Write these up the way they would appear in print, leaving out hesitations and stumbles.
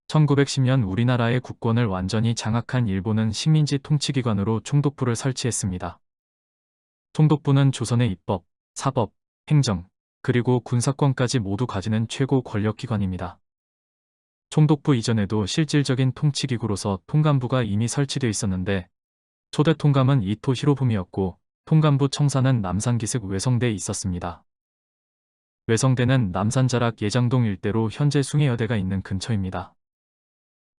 1910년 우리나라의 국권을 완전히 장악한 일본은 식민지 통치기관으로 총독부를 설치했습니다. 총독부는 조선의 입법, 사법, 행정, 그리고 군사권까지 모두 가지는 최고 권력기관입니다. 총독부 이전에도 실질적인 통치기구로서 통감부가 이미 설치되어 있었는데 초대 통감은 이토 히로부미였고 통감부 청사는 남산기슭 외성대에 있었습니다. 외성대는 남산자락 예장동 일대로 현재 숭례여대가 있는 근처입니다.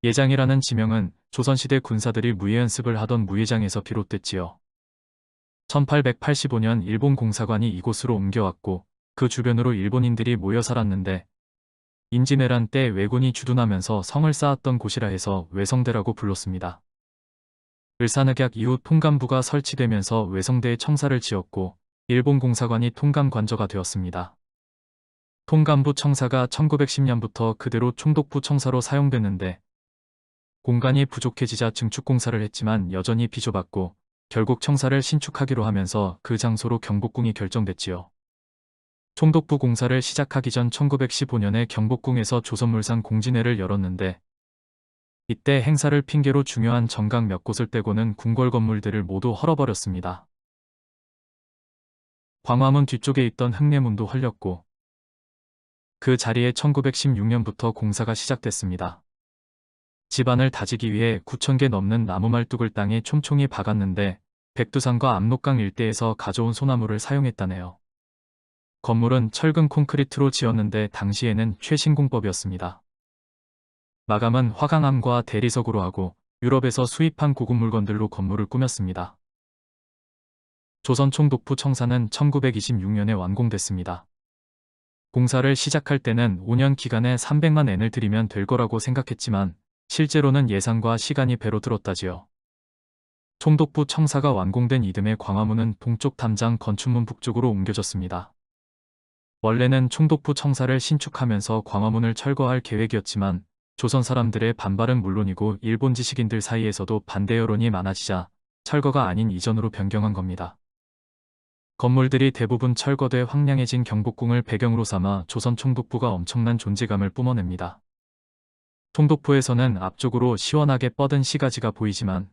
예장이라는 지명은 조선시대 군사들이 무예연습을 하던 무예장에서 비롯됐지요. 1885년 일본 공사관이 이곳으로 옮겨왔고 그 주변으로 일본인들이 모여 살았는데 임진왜란 때 왜군이 주둔하면서 성을 쌓았던 곳이라 해서 외성대라고 불렀습니다. 을사늑약 이후 통감부가 설치되면서 외성대에 청사를 지었고 일본 공사관이 통감관저가 되었습니다. 통감부 청사가 1910년부터 그대로 총독부 청사로 사용됐는데 공간이 부족해지자 증축공사를 했지만 여전히 비좁았고 결국 청사를 신축하기로 하면서 그 장소로 경복궁이 결정됐지요. 총독부 공사를 시작하기 전 1915년에 경복궁에서 조선물산 공진회를 열었는데 이때 행사를 핑계로 중요한 정각 몇 곳을 떼고는 궁궐 건물들을 모두 헐어버렸습니다. 광화문 뒤쪽에 있던 흥례문도 헐렸고 그 자리에 1916년부터 공사가 시작됐습니다. 집안을 다지기 위해 9,000개 넘는 나무말뚝을 땅에 촘촘히 박았는데 백두산과 압록강 일대에서 가져온 소나무를 사용했다네요. 건물은 철근 콘크리트로 지었는데 당시에는 최신공법이었습니다. 마감은 화강암과 대리석으로 하고 유럽에서 수입한 고급 물건들로 건물을 꾸몄습니다. 조선 총독부 청사는 1926년에 완공됐습니다. 공사를 시작할 때는 5년 기간에 300만 엔을 들이면 될 거라고 생각했지만 실제로는 예산과 시간이 배로 들었다지요. 총독부 청사가 완공된 이듬해 광화문은 동쪽 담장 건축문 북쪽으로 옮겨졌습니다. 원래는 총독부 청사를 신축하면서 광화문을 철거할 계획이었지만 조선 사람들의 반발은 물론이고 일본 지식인들 사이에서도 반대 여론이 많아지자 철거가 아닌 이전으로 변경한 겁니다. 건물들이 대부분 철거돼 황량해진 경복궁을 배경으로 삼아 조선 총독부가 엄청난 존재감을 뿜어냅니다. 총독부에서는 앞쪽으로 시원하게 뻗은 시가지가 보이지만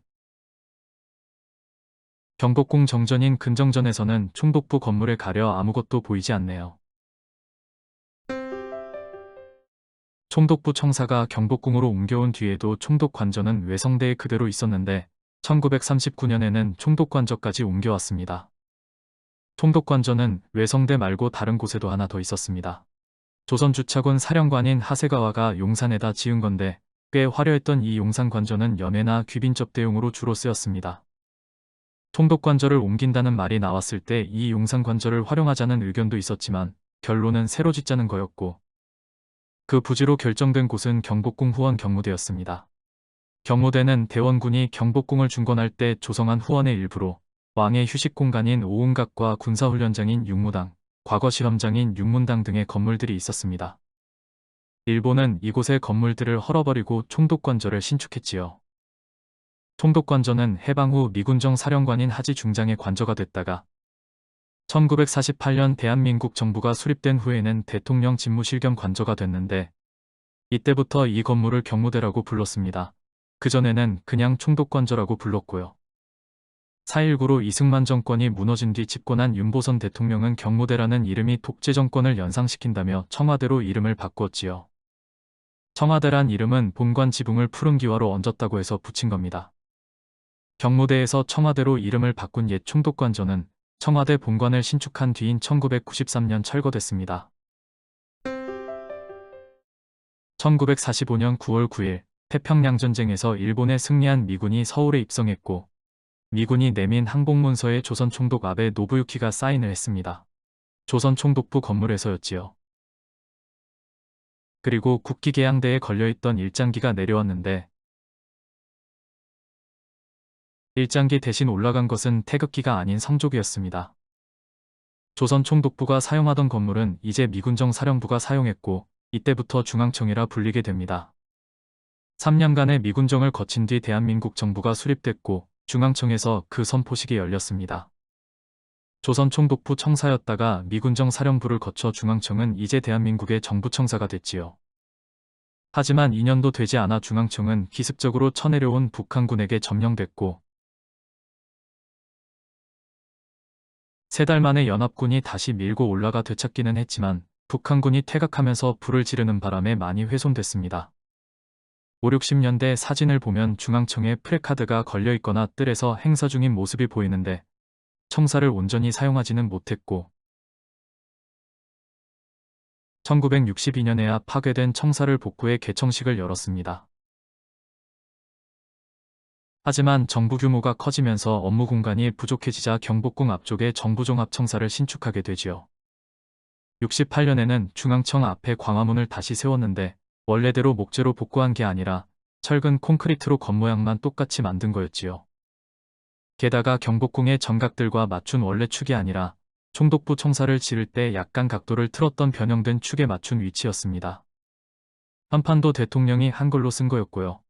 경복궁 정전인 근정전에서는 총독부 건물에 가려 아무것도 보이지 않네요. 총독부 청사가 경복궁으로 옮겨온 뒤에도 총독관저는 외성대에 그대로 있었는데 1939년에는 총독관저까지 옮겨왔습니다. 총독관저는 외성대 말고 다른 곳에도 하나 더 있었습니다. 조선 주차군 사령관인 하세가와가 용산에다 지은 건데 꽤 화려했던 이 용산관저는 연회나 귀빈 접대용으로 주로 쓰였습니다. 총독관저를 옮긴다는 말이 나왔을 때 이 용산관저를 활용하자는 의견도 있었지만 결론은 새로 짓자는 거였고 그 부지로 결정된 곳은 경복궁 후원 경무대였습니다. 경무대는 대원군이 경복궁을 중건할 때 조성한 후원의 일부로 왕의 휴식 공간인 오은각과 군사훈련장인 육무당, 과거실험장인 육문당 등의 건물들이 있었습니다. 일본은 이곳의 건물들을 헐어버리고 총독관저를 신축했지요. 총독관저는 해방 후 미군정 사령관인 하지 중장의 관저가 됐다가 1948년 대한민국 정부가 수립된 후에는 대통령 집무실 겸 관저가 됐는데 이때부터 이 건물을 경무대라고 불렀습니다. 그전에는 그냥 총독관저라고 불렀고요. 4.19로 이승만 정권이 무너진 뒤 집권한 윤보선 대통령은 경무대라는 이름이 독재 정권을 연상시킨다며 청와대로 이름을 바꾸었지요. 청와대란 이름은 본관 지붕을 푸른 기와로 얹었다고 해서 붙인 겁니다. 경무대에서 청와대로 이름을 바꾼 옛 총독관저는 청와대 본관을 신축한 뒤인 1993년 철거됐습니다. 1945년 9월 9일 태평양전쟁에서 일본에 승리한 미군이 서울에 입성했고 미군이 내민 항복문서에 조선 총독 아베 노부유키가 사인을 했습니다. 조선 총독부 건물에서였지요. 그리고 국기계양대에 걸려있던 일장기가 내려왔는데 일장기 대신 올라간 것은 태극기가 아닌 성조기였습니다. 조선 총독부가 사용하던 건물은 이제 미군정 사령부가 사용했고 이때부터 중앙청이라 불리게 됩니다. 3년간의 미군정을 거친 뒤 대한민국 정부가 수립됐고 중앙청에서 그 선포식이 열렸습니다. 조선 총독부 청사였다가 미군정 사령부를 거쳐 중앙청은 이제 대한민국의 정부청사가 됐지요. 하지만 2년도 되지 않아 중앙청은 기습적으로 쳐내려온 북한군에게 점령됐고 3달 만에 연합군이 다시 밀고 올라가 되찾기는 했지만 북한군이 퇴각하면서 불을 지르는 바람에 많이 훼손됐습니다. 5, 60년대 사진을 보면 중앙청에 프레카드가 걸려있거나 뜰에서 행사 중인 모습이 보이는데 청사를 온전히 사용하지는 못했고 1962년에야 파괴된 청사를 복구해 개청식을 열었습니다. 하지만 정부 규모가 커지면서 업무 공간이 부족해지자 경복궁 앞쪽에 정부종합청사를 신축하게 되지요. 68년에는 중앙청 앞에 광화문을 다시 세웠는데 원래대로 목재로 복구한 게 아니라 철근 콘크리트로 겉모양만 똑같이 만든 거였지요. 게다가 경복궁의 정각들과 맞춘 원래 축이 아니라 총독부 청사를 지을 때 약간 각도를 틀었던 변형된 축에 맞춘 위치였습니다. 판판도 대통령이 한글로 쓴 거였고요.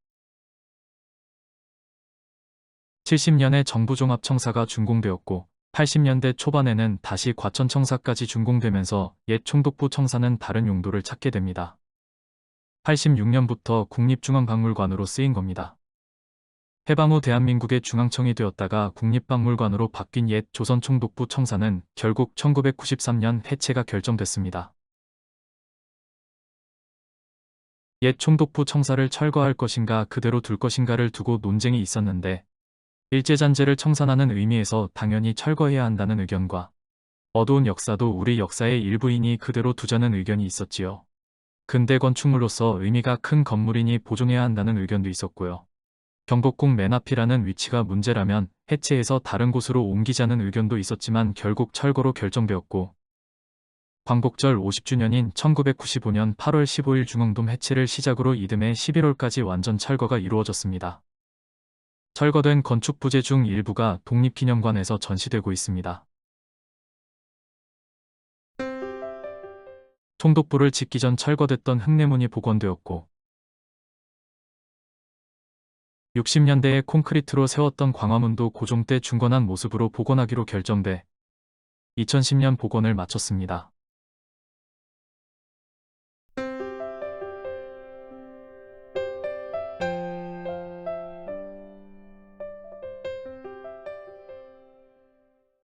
70년에 정부종합청사가 준공되었고 80년대 초반에는 다시 과천청사까지 준공되면서 옛 총독부 청사는 다른 용도를 찾게 됩니다. 86년부터 국립중앙박물관으로 쓰인 겁니다. 해방 후 대한민국의 중앙청이 되었다가 국립박물관으로 바뀐 옛 조선총독부 청사는 결국 1993년 해체가 결정됐습니다. 옛 총독부 청사를 철거할 것인가 그대로 둘 것인가를 두고 논쟁이 있었는데 일제잔재를 청산하는 의미에서 당연히 철거해야 한다는 의견과 어두운 역사도 우리 역사의 일부이니 그대로 두자는 의견이 있었지요. 근대 건축물로서 의미가 큰 건물이니 보존해야 한다는 의견도 있었고요. 경복궁 맨 앞이라는 위치가 문제라면 해체해서 다른 곳으로 옮기자는 의견도 있었지만 결국 철거로 결정되었고 광복절 50주년인 1995년 8월 15일 중앙돔 해체를 시작으로 이듬해 11월까지 완전 철거가 이루어졌습니다. 철거된 건축 부재 중 일부가 독립기념관에서 전시되고 있습니다. 총독부를 짓기 전 철거됐던 흙내문이 복원되었고 60년대에 콘크리트로 세웠던 광화문도 고종 때 중건한 모습으로 복원하기로 결정돼 2010년 복원을 마쳤습니다.